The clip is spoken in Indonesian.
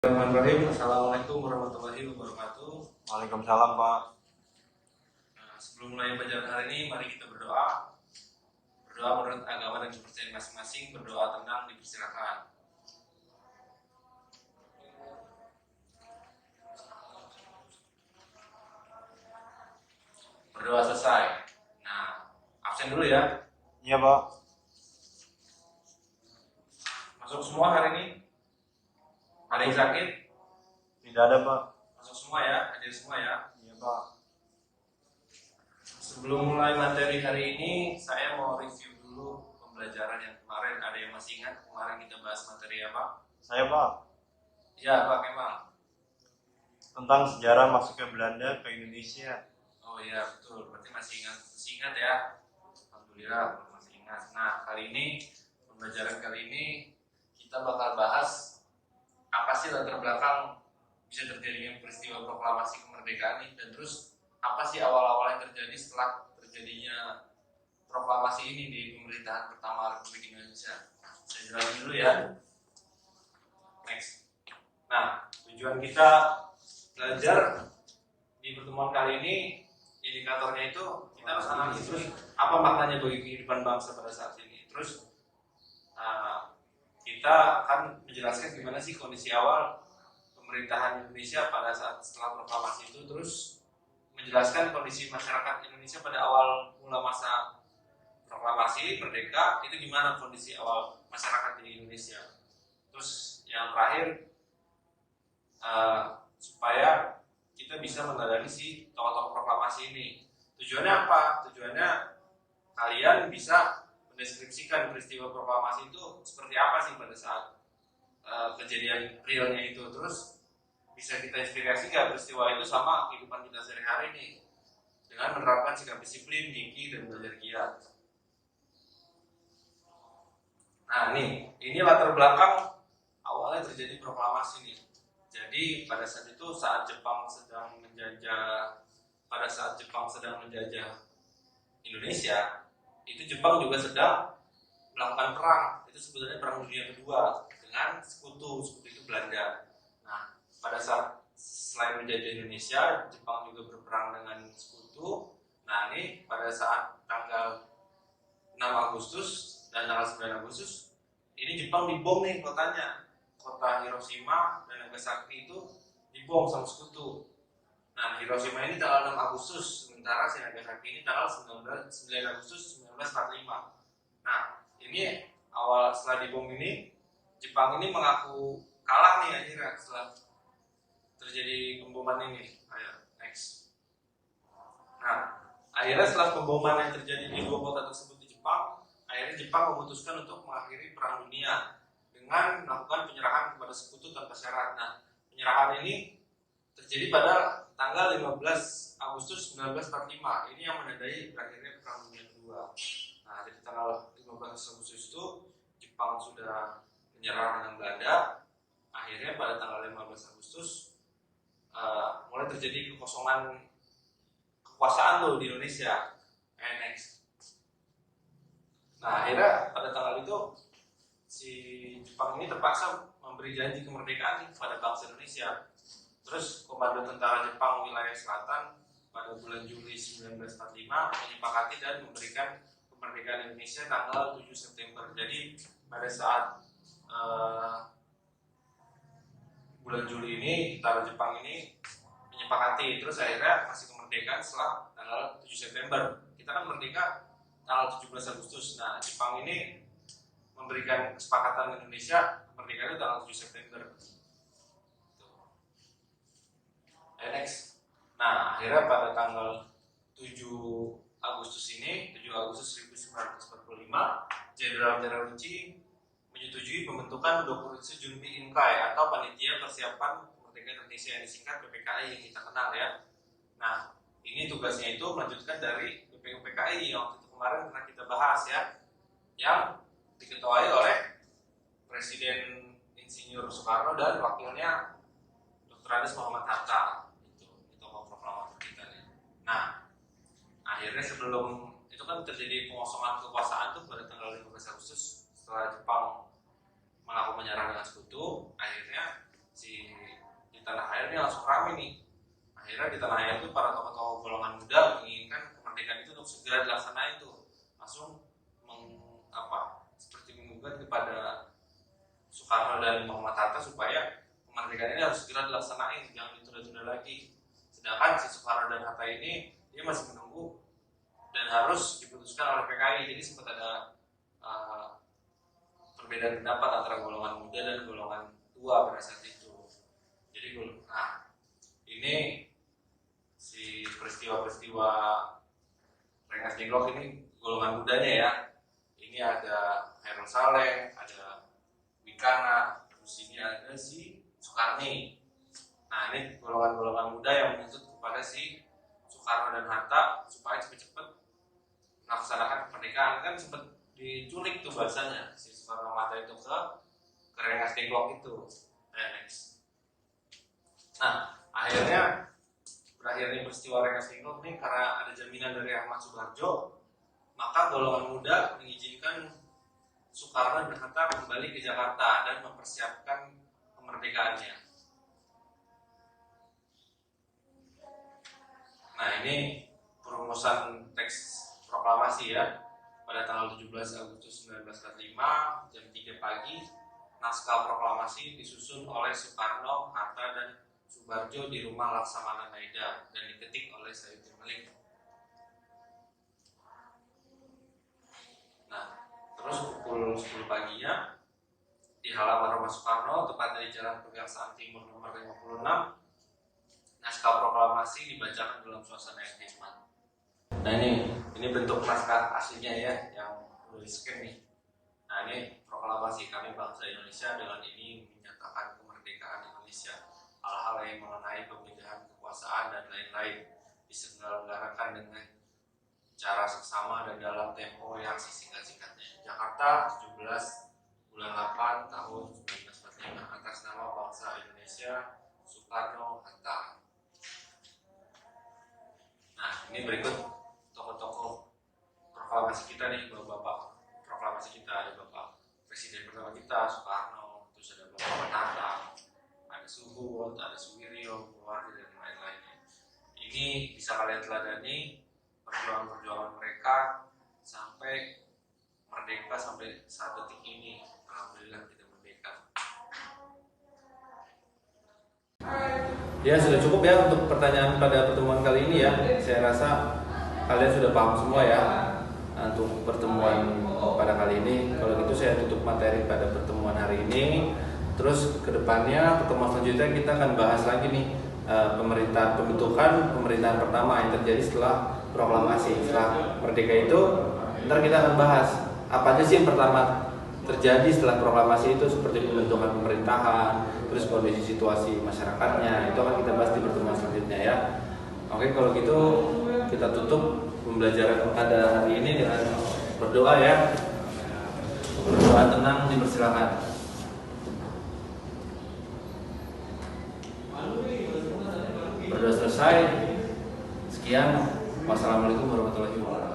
Bismillahirrahmanirrahim. Assalamualaikum warahmatullahi wabarakatuh. Waalaikumsalam, Pak. Sebelum mulai pelajaran hari ini, mari kita berdoa. Berdoa menurut agama dan kepercayaan masing-masing. Berdoa tenang dipersilakan. Berdoa selesai. Nah, absen dulu ya. Iya, Pak. Masuk semua hari ini? Ada yang sakit? Tidak ada, Pak. Masuk semua ya, hadir semua ya. Iya, Pak. Sebelum mulai materi hari ini, saya mau review dulu pembelajaran yang kemarin. Ada yang masih ingat kemarin kita bahas materi apa? Saya, Pak. Ya, Pak Kemal. Tentang sejarah masuknya Belanda ke Indonesia. Oh iya, betul. Berarti masih ingat ya. Alhamdulillah masih ingat. Nah, pembelajaran kali ini kita bakal bahas apa sih latar belakang bisa terjadinya peristiwa proklamasi kemerdekaan ini, dan terus apa sih awal-awal yang terjadi setelah terjadinya proklamasi ini di pemerintahan pertama Republik Indonesia. Saya jelasin dulu ya. Next. Nah, tujuan kita belajar di pertemuan kali ini, indikatornya itu kita harus analisis terus apa maknanya bagi kehidupan bangsa pada saat ini. Terus kita akan menjelaskan gimana sih kondisi awal pemerintahan Indonesia pada saat setelah proklamasi itu, terus menjelaskan kondisi masyarakat Indonesia pada awal mula masa proklamasi merdeka itu gimana kondisi awal masyarakat di Indonesia. Terus yang terakhir supaya kita bisa meneladani si tokoh-tokoh proklamasi ini. Tujuannya apa? Tujuannya kalian bisa mendeskripsikan peristiwa proklamasi itu seperti apa sih pada saat kejadian realnya itu. Terus bisa kita inspirasi nggak peristiwa itu sama kehidupan kita sehari-hari ini dengan menerapkan sikap disiplin, gigih, dan belajar giat. Nah ini latar belakang awalnya terjadi proklamasi nih. Jadi pada saat itu saat Jepang sedang menjajah Indonesia, itu Jepang juga sedang melakukan perang. Itu sebetulnya perang dunia kedua dengan sekutu itu Belanda. Nah, pada saat selain menjajah Indonesia, Jepang juga berperang dengan sekutu. Nah, ini pada saat tanggal 6 Agustus dan tanggal 9 Agustus, ini Jepang dibom nih kotanya. Kota Hiroshima dan Nagasaki itu dibom sama sekutu. Nah, Hiroshima ini tanggal 6 Agustus, sementara si Nagasaki ini tanggal 9 Agustus 1945. Nah, ini awal setelah dibom ini, Jepang ini mengaku kalah nih akhirnya setelah terjadi pemboman ini. Ayo, next. Nah, akhirnya setelah pemboman yang terjadi di dua kota tersebut di Jepang, akhirnya Jepang memutuskan untuk mengakhiri perang dunia dengan melakukan penyerahan kepada sekutu tanpa syarat. Nah, penyerahan ini terjadi pada tanggal 15 Agustus 1945. Ini yang menandai berakhirnya perang dunia kedua. Nah, dari tanggal 15 Agustus itu Jepang sudah menyerah dengan Belanda. Akhirnya pada tanggal 15 Agustus mulai terjadi kekosongan kekuasaan tuh di Indonesia. Next. Nah, akhirnya pada tanggal itu si Jepang ini terpaksa memberi janji kemerdekaan kepada bangsa Indonesia. Terus Komando Tentara Jepang Wilayah Selatan pada bulan Juli 1945 menyepakati dan memberikan kemerdekaan Indonesia tanggal 7 September. Jadi pada saat bulan Juli ini tentara Jepang ini menyepakati, terus akhirnya kasih kemerdekaan setelah tanggal 7 September. Kita kan merdeka tanggal 17 Agustus. Nah, Jepang ini memberikan kesepakatan Indonesia kemerdekaan itu tanggal 7 September. Next. Nah, akhirnya pada tanggal 7 Agustus 1945, Jenderal Terauchi menyetujui pembentukan Dokuritsu Junbi Inkai atau Panitia Persiapan Kemerdekaan Indonesia yang disingkat PPKI yang kita kenal ya. Nah, ini tugasnya itu melanjutkan dari BPUPKI yang waktu itu kemarin pernah kita bahas ya, yang diketuai oleh Presiden Insinyur Soekarno dan wakilnya Dr. Andes Muhammad Hatta. Nah, akhirnya sebelum itu kan terjadi pengosongan kekuasaan tuh pada tanggal 15 Agustus setelah Jepang melakukan menyerah dengan sekutu. Akhirnya si Tanah Air ini langsung rame nih. Akhirnya di Tanah Air itu para tokoh-tokoh golongan muda menginginkan kemerdekaan itu untuk segera dilaksanain tuh, langsung seperti menggugat kepada Soekarno dan Muhammad Hatta supaya kemerdekaan ini harus segera dilaksanain, jangan ditunda-tunda lagi. Sedangkan si Soekarno dan Hatta ini dia masih menunggu dan harus diputuskan oleh PKI. Jadi sempat ada perbedaan pendapat antara golongan muda dan golongan tua pada saat itu. Jadi ini si peristiwa-peristiwa Rengas Dengklok ini golongan mudanya ya. Ini ada Khairul Saleh, ada Wikana, terus ini ada si Soekarni. Nah, ini golongan-golongan muda yang menuntut kepada si Soekarno dan Hatta supaya cepat-cepat melaksanakan kemerdekaan. Kan sempat diculik tuh bahasanya si Soekarno Hatta itu ke Rengas Dengklok itu. Next. Nah, akhirnya berakhirnya peristiwa Rengas Dengklok ini karena ada jaminan dari Ahmad Subarjo, maka golongan muda mengizinkan Soekarno dan Hatta kembali ke Jakarta dan mempersiapkan kemerdekaannya. Nah, ini perumusan teks proklamasi ya. Pada tanggal 17 Agustus 1945 jam 3 pagi, naskah proklamasi disusun oleh Soekarno, Hatta, dan Subarjo di rumah Laksamana Maida dan diketik oleh Sayyidir Malik. Nah, terus pukul 10 paginya di halaman rumah Soekarno, tepatnya di Jalan Pegangsaan Timur nomor 56, naskah proklamasi dibacakan dalam suasana yang hikmat. Nah, ini bentuk naskah aslinya ya, yang udah di-scan nih. Nah, ini proklamasi kami bangsa Indonesia dengan ini menyatakan kemerdekaan Indonesia. Hal-hal yang mengenai pemindahan kekuasaan dan lain-lain diselenggarakan dengan cara seksama dan dalam tempo yang sesingkat-singkatnya. Jakarta, 17 bulan 8 tahun 1945, atas nama bangsa Indonesia, Soekarno, Hatta. Nah, ini berikut tokoh-tokoh proklamasi kita nih, bapak-bapak proklamasi kita. Ada bapak presiden pertama kita, Soekarno, terus ada bapak Hatta, ada Suhut, ada Suwiryo, Buwardi, dan lain-lainnya. Ini bisa kalian teladani perjuangan-perjuangan mereka sampai merdeka sampai saat detik ini. Alhamdulillah kita merdeka. Ya, sudah cukup ya untuk pertanyaan pada pertemuan kali ini ya. Saya rasa kalian sudah paham semua ya untuk pertemuan pada kali ini. Kalau gitu saya tutup materi pada pertemuan hari ini. Terus kedepannya pertemuan selanjutnya kita akan bahas lagi nih pembentukan pemerintahan pertama yang terjadi setelah proklamasi. Setelah merdeka itu ntar kita akan bahas apa aja sih yang pertama terjadi setelah proklamasi itu, seperti pembentukan pemerintahan, terus kondisi situasi masyarakatnya. Itu akan kita bahas di pertemuan selanjutnya ya. Oke, kalau gitu kita tutup pembelajaran pada hari ini dengan berdoa ya. Berdoa tenang dipersilakan. Berdoa selesai. Sekian. Wassalamualaikum warahmatullahi wabarakatuh.